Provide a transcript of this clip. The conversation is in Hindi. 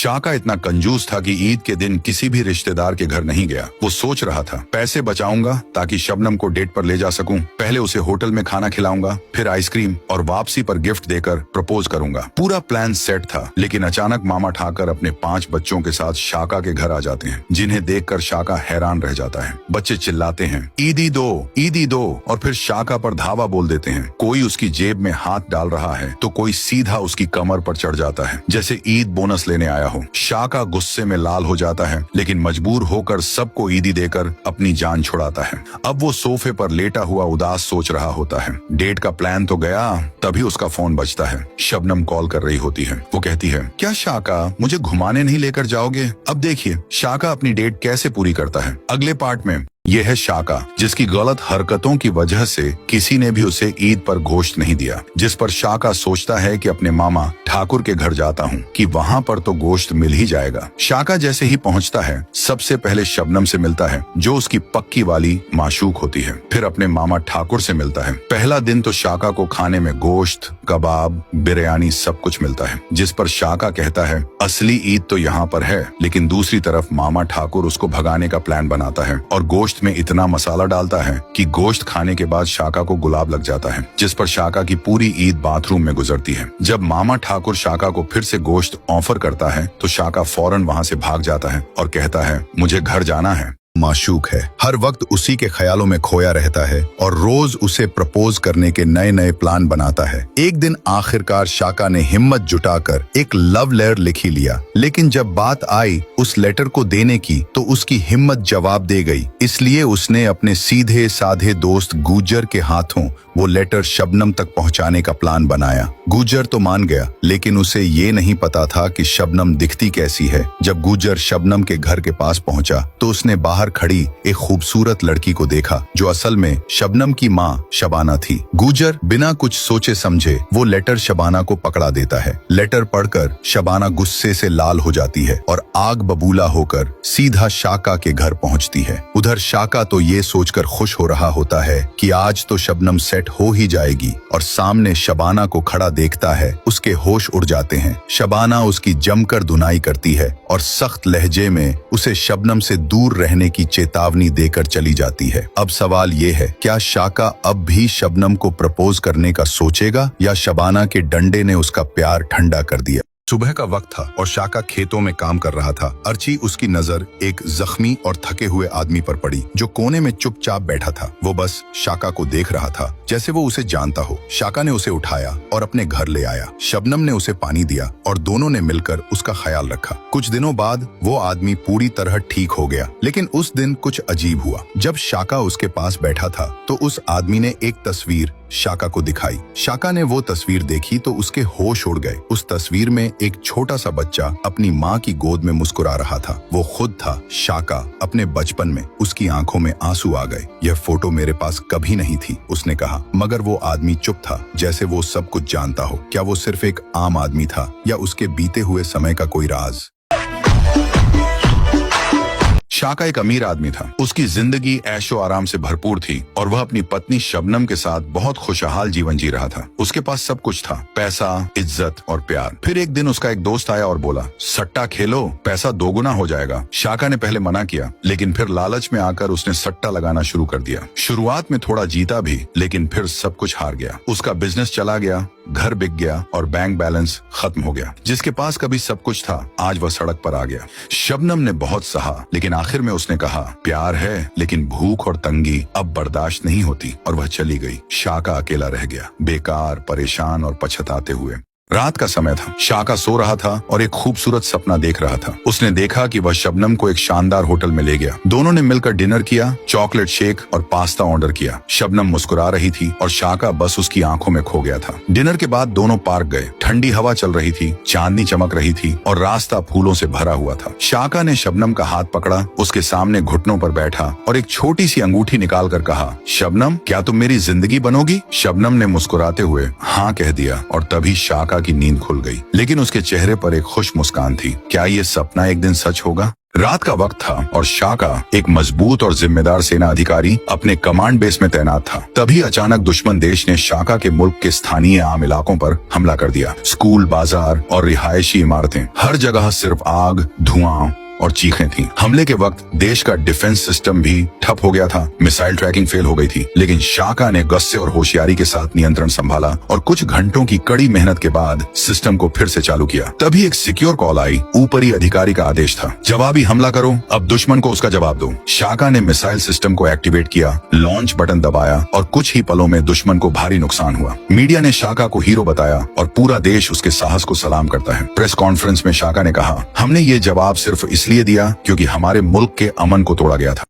शाका इतना कंजूस था कि ईद के दिन किसी भी रिश्तेदार के घर नहीं गया। वो सोच रहा था पैसे बचाऊंगा ताकि शबनम को डेट पर ले जा सकूं। पहले उसे होटल में खाना खिलाऊंगा, फिर आइसक्रीम और वापसी पर गिफ्ट देकर प्रपोज करूंगा। पूरा प्लान सेट था, लेकिन अचानक मामा ठाकर अपने 5 बच्चों के साथ शाका के घर आ जाते हैं, जिन्हें देखकर शाका हैरान रह जाता है। बच्चे चिल्लाते हैं ईदी दो और फिर शाका पर धावा बोल देते हैं। कोई उसकी जेब में हाथ डाल रहा है तो कोई सीधा उसकी कमर पर चढ़ जाता है, जैसे ईद बोनस लेने आया हो। शाका गुस्से में लाल हो जाता है, लेकिन मजबूर होकर सबको ईदी देकर अपनी जान छुड़ाता है। अब वो सोफे पर लेटा हुआ उदास सोच रहा होता है। डेट का प्लान तो गया, तभी उसका फोन बजता है। शबनम कॉल कर रही होती है। वो कहती है, क्या शाका मुझे घुमाने नहीं लेकर जाओगे? अब देखिए शाका अपनी डेट कैसे पूरी करता है। अगले पार्ट में यह है शाका, जिसकी गलत हरकतों की वजह से किसी ने भी उसे ईद पर गोश्त नहीं दिया, जिस पर शाका सोचता है कि अपने मामा ठाकुर के घर जाता हूँ कि वहाँ पर तो गोश्त मिल ही जाएगा। शाका जैसे ही पहुँचता है, सबसे पहले शबनम से मिलता है, जो उसकी पक्की वाली माशूक होती है। फिर अपने मामा ठाकुर से मिलता है। पहला दिन तो शाका को खाने में गोश्त, कबाब, बिरयानी सब कुछ मिलता है, जिस पर शाका कहता है असली ईद तो यहाँ पर है। लेकिन दूसरी तरफ मामा ठाकुर उसको भगाने का प्लान बनाता है और गोश्त में इतना मसाला डालता है कि गोश्त खाने के बाद शाका को गुलाब लग जाता है, जिस पर शाका की पूरी ईद बाथरूम में गुजरती है। जब मामा ठाकुर शाका को फिर से गोश्त ऑफर करता है तो शाका फौरन वहाँ से भाग जाता है और कहता है मुझे घर जाना है। माशूक है, हर वक्त उसी के ख्यालों में खोया रहता है और रोज उसे प्रपोज करने के नए नए प्लान बनाता है। एक दिन आखिरकार शाका ने हिम्मत जुटाकर एक लव लेटर लिख ही लिया, लेकिन जब बात आई उस लेटर को देने की तो उसकी हिम्मत जवाब दे गई। इसलिए उसने अपने सीधे साधे दोस्त गुजर के हाथों वो लेटर शबनम तक पहुंचाने का प्लान बनाया। गुजर तो मान गया, लेकिन उसे ये नहीं पता था कि शबनम दिखती कैसी है। जब गुजर शबनम के घर के पास पहुंचा तो उसने बाहर खड़ी एक खूबसूरत लड़की को देखा, जो असल में शबनम की माँ शबाना थी। गुजर बिना कुछ सोचे समझे वो लेटर शबाना को पकड़ा देता है। लेटर पढ़कर शबाना गुस्से से लाल हो जाती है और आग बबूला होकर सीधा शाका के घर पहुंचती है। उधर शाका तो ये सोचकर खुश हो रहा होता है कि आज तो शबनम सेट हो ही जाएगी, और सामने शबाना को खड़ा देखता है उसके होश उड़ जाते हैं। शबाना उसकी जमकर धुनाई करती है और सख्त लहजे में उसे शबनम से दूर रहने की चेतावनी देकर चली जाती है। अब सवाल ये है, क्या शाका अब भी शबनम को प्रपोज करने का सोचेगा या शबाना के डंडे ने उसका प्यार ठंडा कर दिया? सुबह का वक्त था और शाका खेतों में काम कर रहा था। अर्ची उसकी नजर एक जख्मी और थके हुए आदमी पर पड़ी, जो कोने में चुपचाप बैठा था। वो बस शाका को देख रहा था, जैसे वो उसे जानता हो। शाका ने उसे उठाया और अपने घर ले आया। शबनम ने उसे पानी दिया और दोनों ने मिलकर उसका ख्याल रखा। कुछ दिनों बाद वो आदमी पूरी तरह ठीक हो गया, लेकिन उस दिन कुछ अजीब हुआ। जब शाका उसके पास बैठा था तो उस आदमी ने एक तस्वीर शाका को दिखाई। शाका ने वो तस्वीर देखी तो उसके होश उड़ गए। उस तस्वीर में एक छोटा सा बच्चा अपनी माँ की गोद में मुस्कुरा रहा था। वो खुद था शाका अपने बचपन में। उसकी आंखों में आंसू आ गए। यह फोटो मेरे पास कभी नहीं थी, उसने कहा। मगर वो आदमी चुप था, जैसे वो सब कुछ जानता हो। क्या वो सिर्फ एक आम आदमी था या उसके बीते हुए समय का कोई राज? शाका एक अमीर आदमी था। उसकी जिंदगी ऐशो आराम से भरपूर थी और वह अपनी पत्नी शबनम के साथ बहुत खुशहाल जीवन जी रहा था। उसके पास सब कुछ था, पैसा, इज्जत और प्यार। फिर एक दिन उसका एक दोस्त आया और बोला, सट्टा खेलो, पैसा दोगुना हो जाएगा। शाका ने पहले मना किया, लेकिन फिर लालच में आकर उसने सट्टा लगाना शुरू कर दिया। शुरुआत में थोड़ा जीता भी, लेकिन फिर सब कुछ हार गया। उसका बिजनेस चला गया, घर बिक गया और बैंक बैलेंस खत्म हो गया। जिसके पास कभी सब कुछ था, आज वह सड़क पर आ गया। शबनम ने बहुत सहा, लेकिन आखिर में उसने कहा, प्यार है लेकिन भूख और तंगी अब बर्दाश्त नहीं होती, और वह चली गई। शाका अकेला रह गया, बेकार, परेशान और पछताते हुए। रात का समय था। शाका सो रहा था और एक खूबसूरत सपना देख रहा था। उसने देखा कि वह शबनम को एक शानदार होटल में ले गया। दोनों ने मिलकर डिनर किया, चॉकलेट शेक और पास्ता ऑर्डर किया। शबनम मुस्कुरा रही थी और शाका बस उसकी आंखों में खो गया था। डिनर के बाद दोनों पार्क गए। ठंडी हवा चल रही थी, चांदनी चमक रही थी और रास्ता फूलों से भरा हुआ था। शाका ने शबनम का हाथ पकड़ा, उसके सामने घुटनों पर बैठा और एक छोटी सी अंगूठी निकाल कर कहा, शबनम क्या तुम मेरी जिंदगी बनोगी? शबनम ने मुस्कुराते हुए हाँ कह दिया और तभी शाका की नींद खुल गई, लेकिन उसके चेहरे पर एक खुश मुस्कान थी। क्या ये सपना एक दिन सच होगा? रात का वक्त था और शाका, एक मजबूत और जिम्मेदार सेना अधिकारी, अपने कमांड बेस में तैनात था। तभी अचानक दुश्मन देश ने शाका के मुल्क के स्थानीय आम इलाकों पर हमला कर दिया। स्कूल, बाजार और रिहायशी इमारतें, हर जगह सिर्फ आग, धुआं और चीखें थीं। हमले के वक्त देश का डिफेंस सिस्टम भी ठप हो गया था। मिसाइल ट्रैकिंग फेल हो गई थी, लेकिन शाका ने गुस्से और होशियारी के साथ नियंत्रण संभाला और कुछ घंटों की कड़ी मेहनत के बाद सिस्टम को फिर से चालू किया। तभी एक सिक्योर कॉल आई। ऊपरी अधिकारी का आदेश था, जवाबी हमला करो, अब दुश्मन को उसका जवाब दो। शाका ने मिसाइल सिस्टम को एक्टिवेट किया, लॉन्च बटन दबाया और कुछ ही पलों में दुश्मन को भारी नुकसान हुआ। मीडिया ने शाका को हीरो बताया और पूरा देश उसके साहस को सलाम करता है। प्रेस कॉन्फ्रेंस में शाका ने कहा, हमने ये जवाब सिर्फ इसलिए दिया क्योंकि हमारे मुल्क के अमन को तोड़ा गया था।